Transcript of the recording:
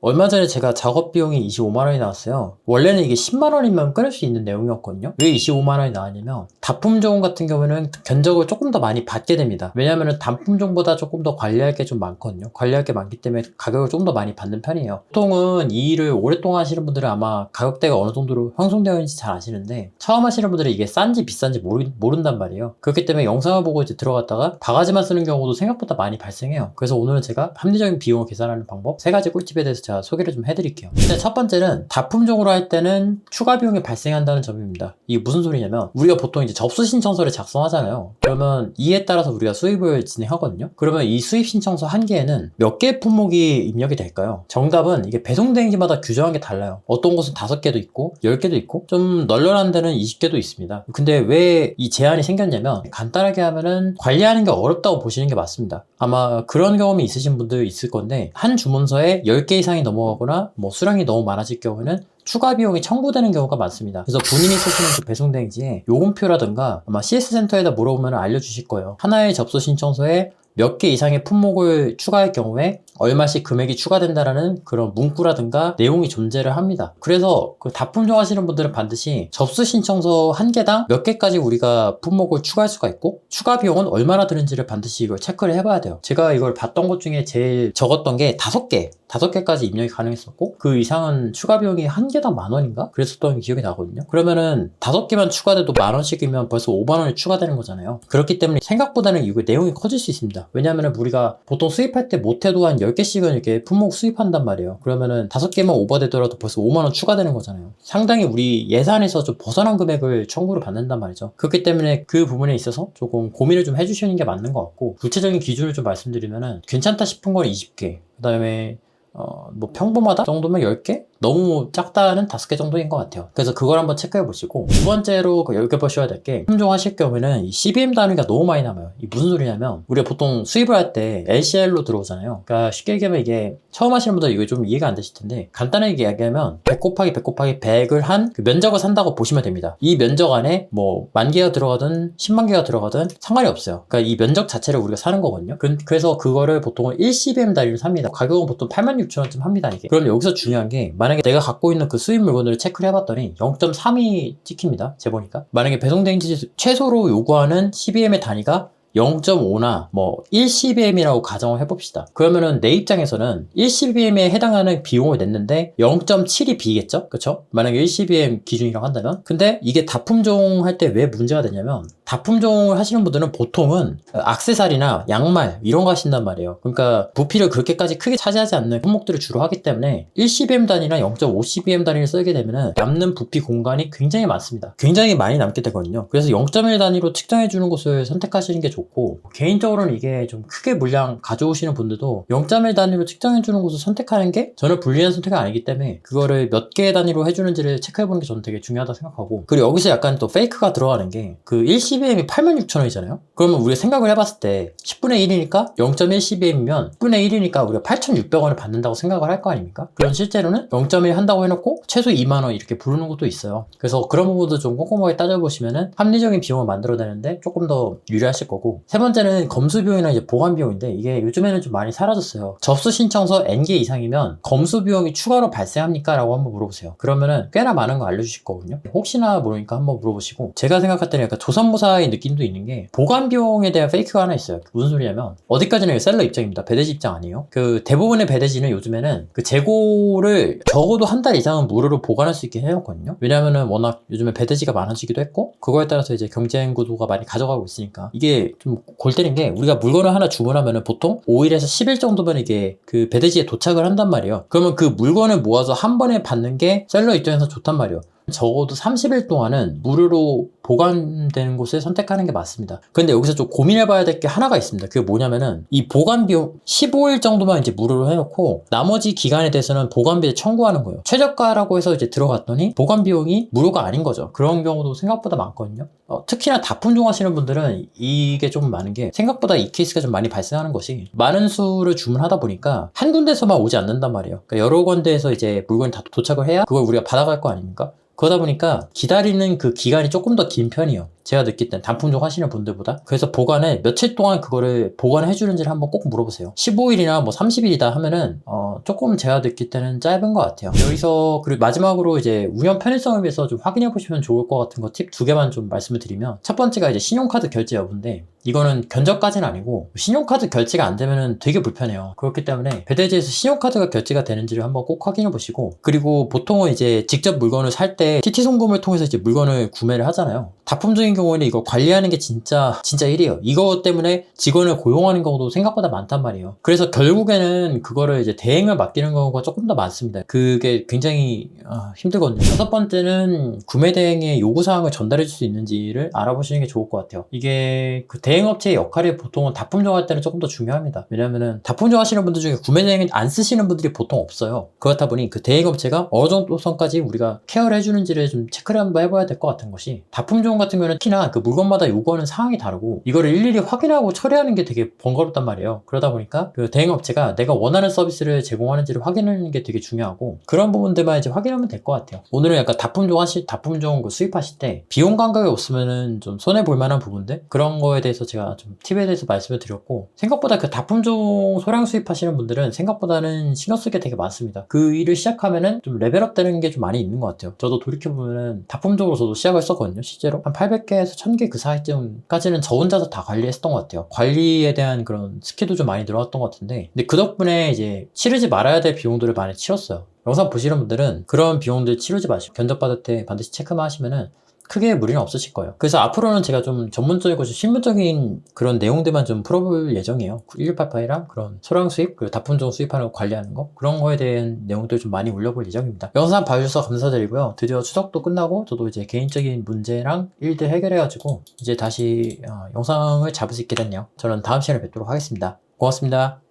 얼마 전에 제가 작업 비용이 25만 원이 나왔어요. 원래는 이게 10만 원이면 끊을 수 있는 내용이었거든요. 왜 25만 원이 나왔냐면 다품종 같은 경우에는 견적을 조금 더 많이 받게 됩니다. 왜냐하면 단품종보다 조금 더 관리할 게 좀 많거든요. 관리할 게 많기 때문에 가격을 좀 더 많이 받는 편이에요. 보통은 이 일을 오랫동안 하시는 분들은 아마 가격대가 어느 정도로 형성되어 있는지 잘 아시는데 처음 하시는 분들은 이게 싼지 비싼지 모른단 말이에요. 그렇기 때문에 영상을 보고 이제 들어갔다가 바가지만 쓰는 경우도 생각보다 많이 발생해요. 그래서 오늘은 제가 합리적인 비용을 계산하는 방법 3가지 꿀팁에 대해서 제가 소개를 좀 해드릴게요. 일단 첫 번째는 다품종으로 할 때는 추가 비용이 발생한다는 점입니다. 이게 무슨 소리냐면 우리가 보통 이제 접수 신청서를 작성하잖아요. 그러면 이에 따라서 우리가 수입을 진행하거든요. 그러면 이 수입 신청서 한 개에는 몇 개의 품목이 입력이 될까요? 정답은 이게 배송대행지마다 규정한 게 달라요. 어떤 곳은 5개도 있고 10개도 있고 좀 널널한 데는 20개도 있습니다. 근데 왜 이 제한이 생겼냐면 간단하게 하면은 관리하는 게 어렵다고 보시는 게 맞습니다. 아마 그런 경험이 있으신 분들 있을 건데 한 주문서에 10개 이상이 넘어가거나 뭐 수량이 너무 많아질 경우에는 추가 비용이 청구되는 경우가 많습니다. 그래서 본인이 쓰시는 그 배송대행지에 요금표라든가 아마 CS센터에다 물어보면 알려주실 거예요. 하나의 접수 신청서에 몇 개 이상의 품목을 추가할 경우에 얼마씩 금액이 추가된다라는 그런 문구라든가 내용이 존재를 합니다. 그래서 그 다품종 하시는 분들은 반드시 접수 신청서 한 개당 몇 개까지 우리가 품목을 추가할 수가 있고 추가 비용은 얼마나 드는지를 반드시 이걸 체크를 해봐야 돼요. 제가 이걸 봤던 것 중에 제일 적었던 게 5개까지 입력이 가능했었고 그 이상은 추가 비용이 한 개당 10,000원인가? 그랬었던 기억이 나거든요. 그러면은 5개만 추가돼도 10,000원씩이면 벌써 50,000원이 추가되는 거잖아요. 그렇기 때문에 생각보다는 이거 내용이 커질 수 있습니다. 왜냐하면 우리가 보통 수입할 때 못해도 한 10개씩은 이렇게 품목 수입한단 말이에요. 그러면은 5개만 오버되더라도 벌써 50,000원 추가되는 거잖아요. 상당히 우리 예산에서 좀 벗어난 금액을 청구를 받는단 말이죠. 그렇기 때문에 그 부분에 있어서 조금 고민을 좀 해주시는 게 맞는 것 같고 구체적인 기준을 좀 말씀드리면은 괜찮다 싶은 건 20개 그 다음에 뭐 평범하다 정도면 10개? 너무 작다는 5개 정도인 것 같아요. 그래서 그걸 한번 체크해 보시고 두 번째로 여쭤보셔야 될 게 품종 하실 경우에는 이 CBM 단위가 너무 많이 남아요. 이 무슨 소리냐면 우리가 보통 수입을 할 때 LCL로 들어오잖아요. 그러니까 쉽게 얘기하면 이게 처음 하시는 분들 이거 좀 이해가 안 되실 텐데 간단하게 이야기하면 100 곱하기 100 곱하기 100을 한 그 면적을 산다고 보시면 됩니다. 이 면적 안에 뭐 10,000개가 들어가든 10만 개가 들어가든 상관이 없어요. 그러니까 이 면적 자체를 우리가 사는 거거든요. 그래서 그거를 보통은 1CBM 단위로 삽니다. 가격은 보통 86,000원쯤 합니다. 이게. 그럼 여기서 중요한 게 만약에 내가 갖고 있는 그 수입 물건들을 체크를 해봤더니 0.3이 찍힙니다. 재보니까. 만약에 배송대행지 최소로 요구하는 CBM의 단위가 0.5나 뭐 1CBM이라고 가정을 해봅시다. 그러면은 내 입장에서는 1CBM에 해당하는 비용을 냈는데 0.7이 비겠죠? 그쵸? 만약에 1CBM 기준이라고 한다면 근데 이게 다품종 할 때 왜 문제가 되냐면 다품종을 하시는 분들은 보통은 액세서리나 양말 이런 거 하신단 말이에요. 그러니까 부피를 그렇게까지 크게 차지하지 않는 품목들을 주로 하기 때문에 1CBM 단위나 0.5CBM 단위를 쓰게 되면은 남는 부피 공간이 굉장히 많습니다. 굉장히 많이 남게 되거든요. 그래서 0.1 단위로 측정해 주는 곳을 선택하시는 게 좋고 개인적으로는 이게 좀 크게 물량 가져오시는 분들도 0.1 단위로 측정해 주는 곳을 선택하는 게 저는 불리한 선택이 아니기 때문에 그거를 몇 개 단위로 해주는지를 체크해 보는 게 저는 되게 중요하다 생각하고 그리고 여기서 약간 또 페이크가 들어가는 게 그 1CBM이 86,000원이잖아요. 그러면 우리가 생각을 해봤을 때 10분의 1이니까 0.1CBM이면 10분의 1이니까 우리가 8,600원을 받는다고 생각을 할 거 아닙니까? 그럼 실제로는 0.1 한다고 해놓고 최소 20,000원 이렇게 부르는 것도 있어요. 그래서 그런 부분도 좀 꼼꼼하게 따져보시면은 합리적인 비용을 만들어내는데 조금 더 유리하실 거고 세 번째는 검수 비용이나 이제 보관 비용인데 이게 요즘에는 좀 많이 사라졌어요. 접수 신청서 N개 이상이면 검수 비용이 추가로 발생합니까? 라고 한번 물어보세요. 그러면은 꽤나 많은 거 알려주실 거거든요. 혹시나 모르니까 한번 물어보시고 제가 생각할 때는 약간 조선무사의 느낌도 있는 게 보관 비용에 대한 페이크가 하나 있어요. 무슨 소리냐면 어디까지는 셀러 입장입니다. 배대지 입장 아니에요. 그 대부분의 배대지는 요즘에는 그 재고를 적어도 한 달 이상은 무료로 보관할 수 있게 해놓거든요. 왜냐면은 워낙 요즘에 배대지가 많아지기도 했고 그거에 따라서 이제 경쟁 구도가 많이 가져가고 있으니까 이게 좀 골 때린 게 우리가 물건을 하나 주문하면은 보통 5일에서 10일 정도면 이게 그 배대지에 도착을 한단 말이에요. 그러면 그 물건을 모아서 한 번에 받는 게 셀러 입장에서 좋단 말이에요. 적어도 30일 동안은 무료로 보관되는 곳을 선택하는 게 맞습니다. 근데 여기서 좀 고민해봐야 될 게 하나가 있습니다. 그게 뭐냐면은 이 보관 비용 15일 정도만 이제 무료로 해놓고 나머지 기간에 대해서는 보관비를 청구하는 거예요. 최저가라고 해서 이제 들어갔더니 보관 비용이 무료가 아닌 거죠. 그런 경우도 생각보다 많거든요. 특히나 다품종 하시는 분들은 이게 좀 많은 게 생각보다 이 케이스가 좀 많이 발생하는 것이 많은 수를 주문하다 보니까 한 군데서만 오지 않는단 말이에요. 그러니까 여러 군데에서 이제 물건이 다 도착을 해야 그걸 우리가 받아갈 거 아닙니까? 그러다 보니까 기다리는 그 기간이 조금 더 긴 편이에요. 제가 느낄 땐 단품종 하시는 분들보다. 그래서 보관을 며칠 동안 그거를 보관해 주는지를 한번 꼭 물어보세요. 15일이나 뭐 30일이다 하면은 조금 제가 느낄 때는 짧은 것 같아요. 여기서 그리고 마지막으로 이제 운영 편의성을 위해서 좀 확인해 보시면 좋을 것 같은 거 팁 2개만 좀 말씀을 드리면, 첫 번째가 이제 신용카드 결제 여부인데, 이거는 견적까지는 아니고 신용카드 결제가 안 되면은 되게 불편해요. 그렇기 때문에 배대지에서 신용카드가 결제가 되는지를 한번 꼭 확인해 보시고, 그리고 보통은 이제 직접 물건을 살 때 TT 송금을 통해서 이제 물건을 구매를 하잖아요. 다품종인 경우에는 이거 관리하는 게 진짜 일이에요. 이거 때문에 직원을 고용하는 경우도 생각보다 많단 말이에요. 그래서 결국에는 그거를 이제 대행을 맡기는 경우가 조금 더 많습니다. 그게 굉장히 힘들거든요. 다섯 번째는 구매 대행의 요구사항을 전달해 줄 수 있는지를 알아보시는 게 좋을 것 같아요. 이게 그 대행업체의 역할이 보통은 다품종 할 때는 조금 더 중요합니다. 왜냐면은 다품종 하시는 분들 중에 구매 대행을 안 쓰시는 분들이 보통 없어요. 그렇다 보니 그 대행업체가 어느 정도 선까지 우리가 케어를 해주는지를 좀 체크를 한번 해봐야 될 것 같은 것이, 다품종 같은 경우는 특히나 그 물건마다 요구하는 사항이 다르고 이거를 일일이 확인하고 처리하는 게 되게 번거롭단 말이에요. 그러다 보니까 그 대행업체가 내가 원하는 서비스를 제공하는지를 확인하는 게 되게 중요하고, 그런 부분들만 이제 확인하면 될 것 같아요. 오늘은 약간 다품종 그 수입하실 때 비용 감각이 없으면은 좀 손해 볼 만한 부분들, 그런 거에 대해서 제가 좀 팁에 대해서 말씀을 드렸고, 생각보다 그 다품종 소량 수입하시는 분들은 생각보다는 신경 쓸 게 되게 많습니다. 그 일을 시작하면은 좀 레벨업 되는 게 좀 많이 있는 것 같아요. 저도 돌이켜보면은 다품종으로 저도 시작을 했었거든요. 실제로 한 800개에서 1000개 그 사이쯤까지는 저 혼자서 다 관리했던 것 같아요. 관리에 대한 그런 스킬도 좀 많이 늘어났던 것 같은데, 근데 그 덕분에 이제 치르지 말아야 될 비용들을 많이 치렀어요. 영상 보시는 분들은 그런 비용들 치르지 마시고 견적받을 때 반드시 체크만 하시면은 크게 무리는 없으실 거예요. 그래서 앞으로는 제가 좀 전문적이고 좀 실무적인 그런 내용들만 좀 풀어볼 예정이에요. 1688이랑 그런 소량 수입, 그리고 다품종 수입하는 거 관리하는 거, 그런 거에 대한 내용들 좀 많이 올려볼 예정입니다. 영상 봐주셔서 감사드리고요. 드디어 추석도 끝나고 저도 이제 개인적인 문제랑 일들 해결해가지고 이제 다시 영상을 잡을 수 있게 됐네요. 저는 다음 시간에 뵙도록 하겠습니다. 고맙습니다.